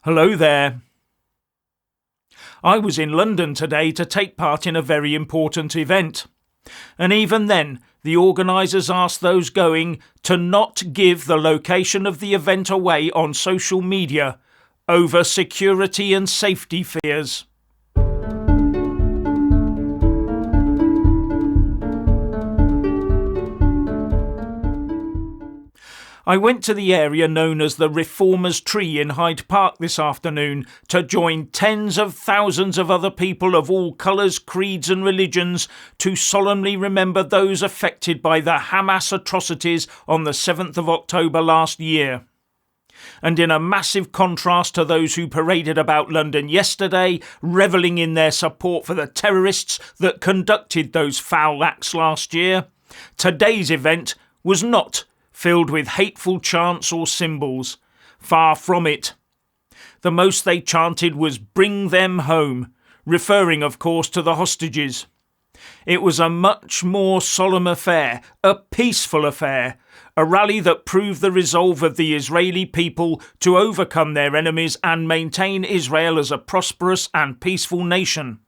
Hello there. I was in London today to take part in a very important event. And even then, the organisers asked those going to not give the location of the event away on social media over security and safety fears. I went to the area known as the Reformers Tree in Hyde Park this afternoon to join tens of thousands of other people of all colours, creeds and religions to solemnly remember those affected by the Hamas atrocities on the 7th of October last year. And in a massive contrast to those who paraded about London yesterday, revelling in their support for the terrorists that conducted those foul acts last year, today's event was not filled with hateful chants or symbols. Far from it. The most they chanted was "Bring them home," referring, of course, to the hostages. It was a much more solemn affair, a peaceful affair, a rally that proved the resolve of the Israeli people to overcome their enemies and maintain Israel as a prosperous and peaceful nation.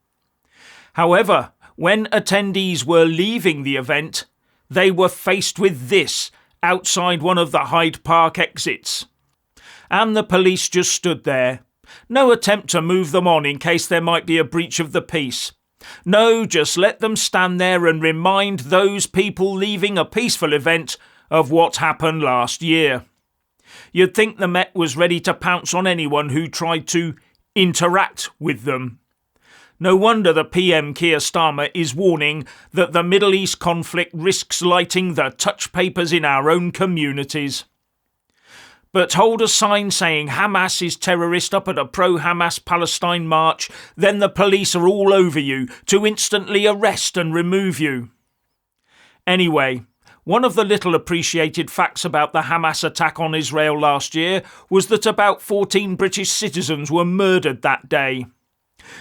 However, when attendees were leaving the event, they were faced with this outside one of the Hyde Park exits. And the police just stood there. No attempt to move them on in case there might be a breach of the peace. No, just let them stand there and remind those people leaving a peaceful event of what happened last year. You'd think the Met was ready to pounce on anyone who tried to interact with them. No wonder the PM Keir Starmer is warning that the Middle East conflict risks lighting the touch papers in our own communities. But hold a sign saying Hamas is terrorist up at a pro-Hamas Palestine march, then the police are all over you to instantly arrest and remove you. Anyway, one of the little appreciated facts about the Hamas attack on Israel last year was that about 14 British citizens were murdered that day.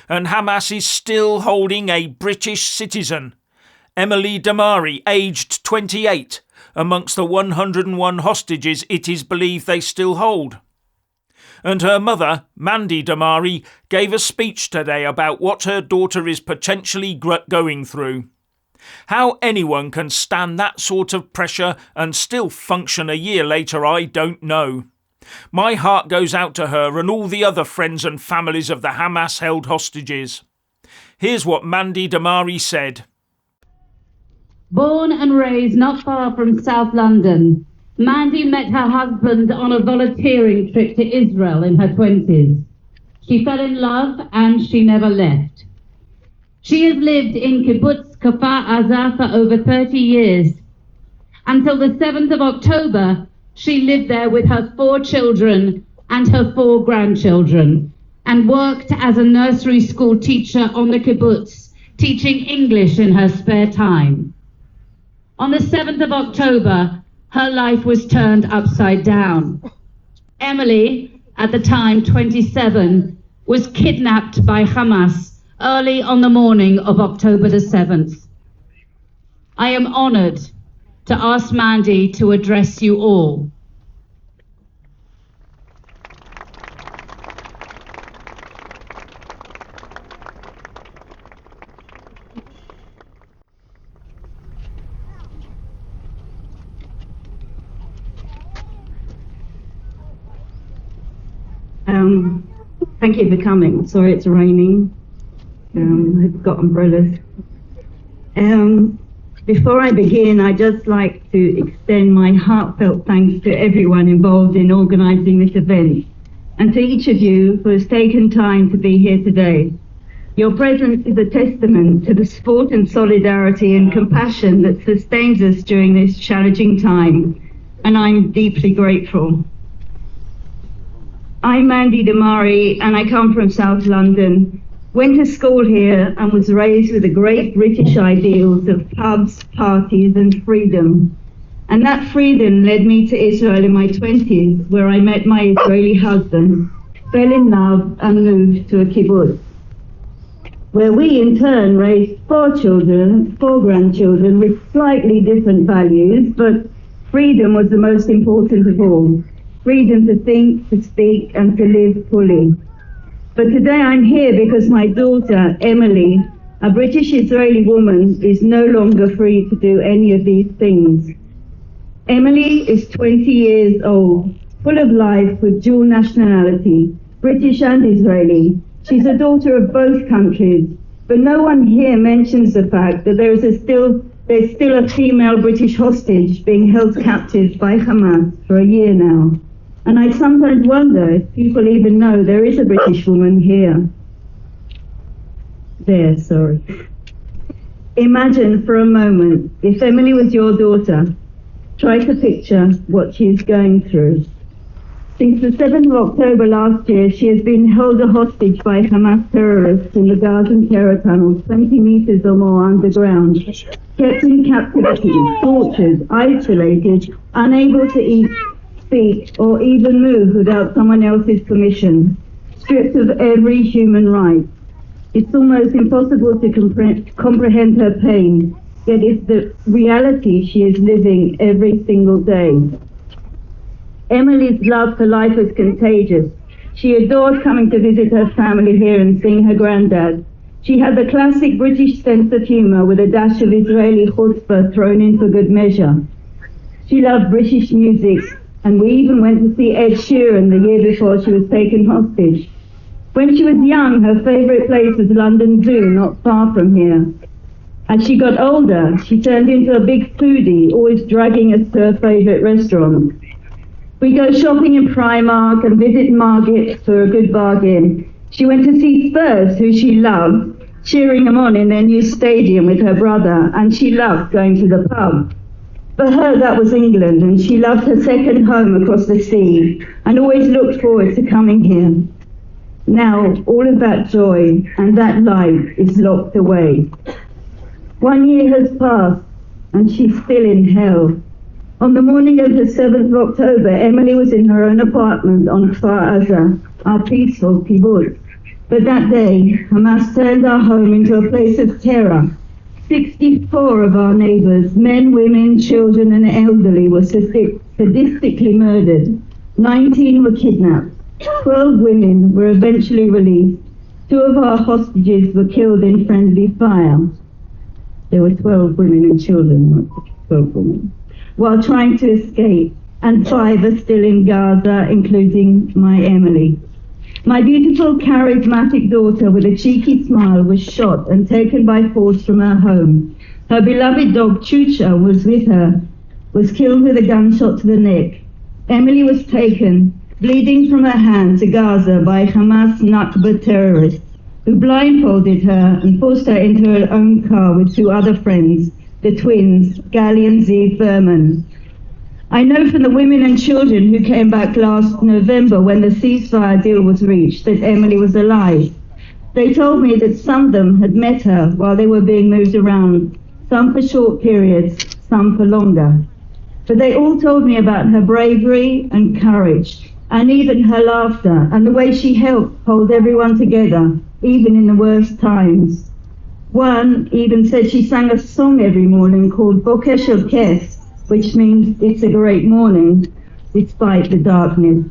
And Hamas is still holding a British citizen, Mandy Damari, aged 28, amongst the 101 hostages it is believed they still hold. And her mother, Mandy Damari, gave a speech today about what her daughter is potentially going through. How anyone can stand that sort of pressure and still function a year later, I don't know. My heart goes out to her and all the other friends and families of the Hamas-held hostages. Here's what Mandy Damari said. Born and raised not far from South London, Mandy met her husband on a volunteering trip to Israel in her 20s. She fell in love and she never left. She has lived in Kibbutz Kfar Aza for over 30 years. Until the 7th of October, she lived there with her 4 children and her 4 grandchildren and worked as a nursery school teacher on the kibbutz, teaching English in her spare time. On the 7th of October, her life was turned upside down. Emily, at the time 27, was kidnapped by Hamas early on the morning of October the 7th. I am honoured to ask Mandy to address you all. Thank you for coming. Sorry it's raining. I've got umbrellas. Before I begin, I'd just like to extend my heartfelt thanks to everyone involved in organising this event, and to each of you who has taken time to be here today. Your presence is a testament to the support and solidarity and compassion that sustains us during this challenging time, and I'm deeply grateful. I'm Mandy Damari, and I come from South London. Went to school here and was raised with the great British ideals of pubs, parties and freedom. And that freedom led me to Israel in my 20s, where I met my Israeli husband, fell in love and moved to a kibbutz, where we in turn raised 4 children, 4 grandchildren with slightly different values, but freedom was the most important of all. freedom to think, to speak, and to live fully. But today I'm here because my daughter, Emily, a British-Israeli woman, is no longer free to do any of these things. Emily is 20 years old, full of life with dual nationality, British and Israeli. She's a daughter of both countries, but no one here mentions the fact that there's still a female British hostage being held captive by Hamas for a year now. And I sometimes wonder if people even know there is a British woman here. Imagine for a moment, if Emily was your daughter, try to picture what she's going through. Since the 7th of October last year, she has been held a hostage by Hamas terrorists in the Gaza terror tunnels, 20 meters or more underground, kept in captivity, tortured, isolated, unable to eat, speak, or even move without someone else's permission, stripped of every human right. It's almost impossible to comprehend her pain, yet it's the reality she is living every single day. Emily's love for life is contagious. She adores coming to visit her family here and seeing her granddad. She had the classic British sense of humour with a dash of Israeli chutzpah thrown in for good measure. She loved British music, and we even went to see Ed Sheeran the year before she was taken hostage. When she was young, her favourite place was London Zoo, not far from here. As she got older, she turned into a big foodie, always dragging us to her favourite restaurants. We go shopping in Primark and visit Margate for a good bargain. She went to see Spurs, who she loved, cheering them on in their new stadium with her brother, and she loved going to the pub. For her, that was England, and she loved her second home across the sea, and always looked forward to coming here. Now, all of that joy and that life is locked away. 1 year has passed, and she's still in hell. On the morning of the 7th of October, Emily was in her own apartment on Kfar Aza, our peaceful kibbutz. But that day, Hamas turned our home into a place of terror. 64 of our neighbours, men, women, children and elderly, were sadistically murdered. 19 were kidnapped. 12 women were eventually released. 2 of our hostages were killed in friendly fire. There were 12 women and children, not 12 women, while trying to escape, and 5 are still in Gaza, including my Emily. My beautiful, charismatic daughter with a cheeky smile was shot and taken by force from her home. Her beloved dog, Chucha, was with her, was killed with a gunshot to the neck. Emily was taken, bleeding from her hand, to Gaza by Hamas Nakba terrorists, who blindfolded her and forced her into her own car with 2 other friends, the twins, Gali and Ziv Berman. I know from the women and children who came back last November when the ceasefire deal was reached that Emily was alive. They told me that some of them had met her while they were being moved around, some for short periods, some for longer. But they all told me about her bravery and courage, and even her laughter, and the way she helped hold everyone together, even in the worst times. One even said she sang a song every morning called Boker Shokes, which means it's a great morning, despite the darkness.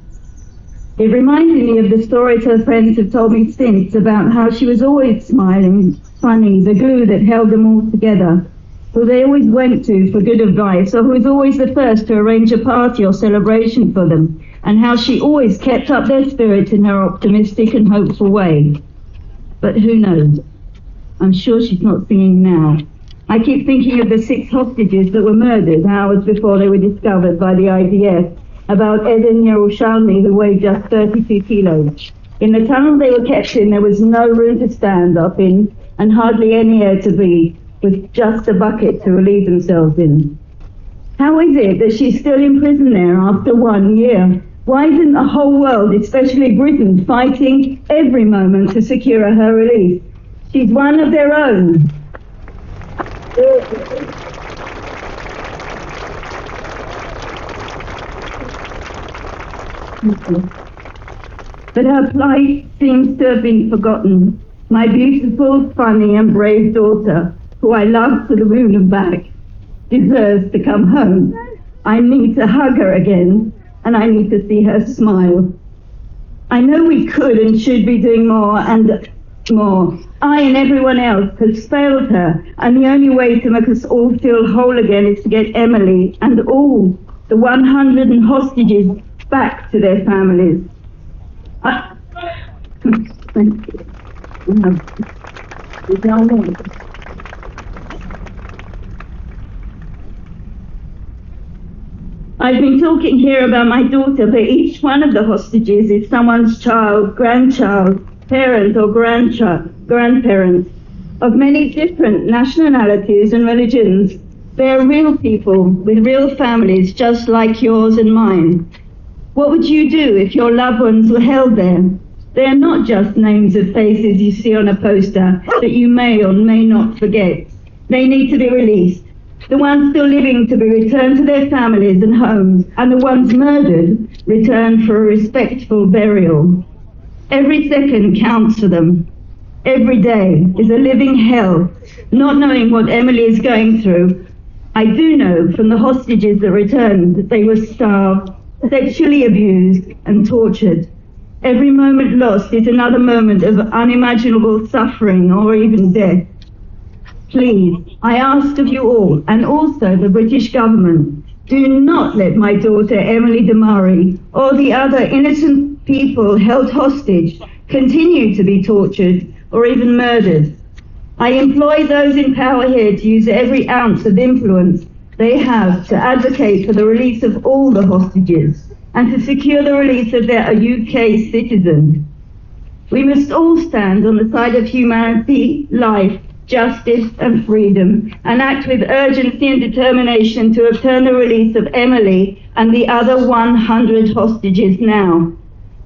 It reminded me of the stories her friends have told me since about how she was always smiling, funny, the glue that held them all together, who they always went to for good advice, or who was always the first to arrange a party or celebration for them, and how she always kept up their spirits in her optimistic and hopeful way. But who knows? I'm sure she's not singing now. I keep thinking of the 6 hostages that were murdered hours before they were discovered by the IDF, about Eden Yerushalmi, who weighed just 32 kilos. In the tunnel they were kept in, there was no room to stand up in, and hardly any air to breathe, with just a bucket to relieve themselves in. How is it that she's still in prison there after 1 year? Why isn't the whole world, especially Britain, fighting every moment to secure her release? She's one of their own. But her plight seems to have been forgotten. My beautiful, funny and brave daughter, who I love to the moon and back, deserves to come home. I need to hug her again, and I need to see her smile. I know we could and should be doing more and more. I and everyone else has failed her, and the only way to make us all feel whole again is to get Emily and all the 100 hostages back to their families. Thank you. I've been talking here about my daughter, but each one of the hostages is someone's child, grandchild, parent or grandparent of many different nationalities and religions. They are real people with real families just like yours and mine. What would you do if your loved ones were held there? They are not just names of faces you see on a poster that you may or may not forget. They need to be released. The ones still living to be returned to their families and homes, and the ones murdered returned for a respectful burial. Every second counts for them. Every day is a living hell, not knowing what Emily is going through. I do know from the hostages that returned that they were starved, sexually abused and tortured. Every moment lost is another moment of unimaginable suffering or even death. Please, I ask of you all, and also the British government, do not let my daughter Mandy Damari or the other innocent people held hostage continue to be tortured or even murdered. I implore those in power here to use every ounce of influence they have to advocate for the release of all the hostages and to secure the release of their UK citizen. We must all stand on the side of humanity, life, justice and freedom, and act with urgency and determination to obtain the release of Emily and the other 100 hostages now.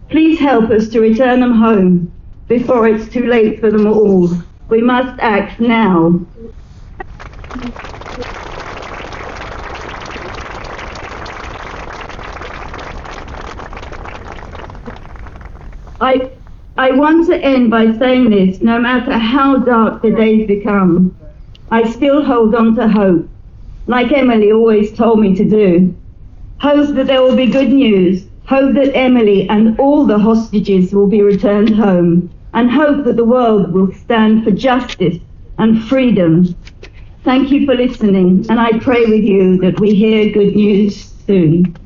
Please help us to return them home before it's too late for them all. We must act now. I want to end by saying this: no matter how dark the days become, I still hold on to hope, like Emily always told me to do. Hope that there will be good news, hope that Emily and all the hostages will be returned home, and hope that the world will stand for justice and freedom. Thank you for listening, and I pray with you that we hear good news soon.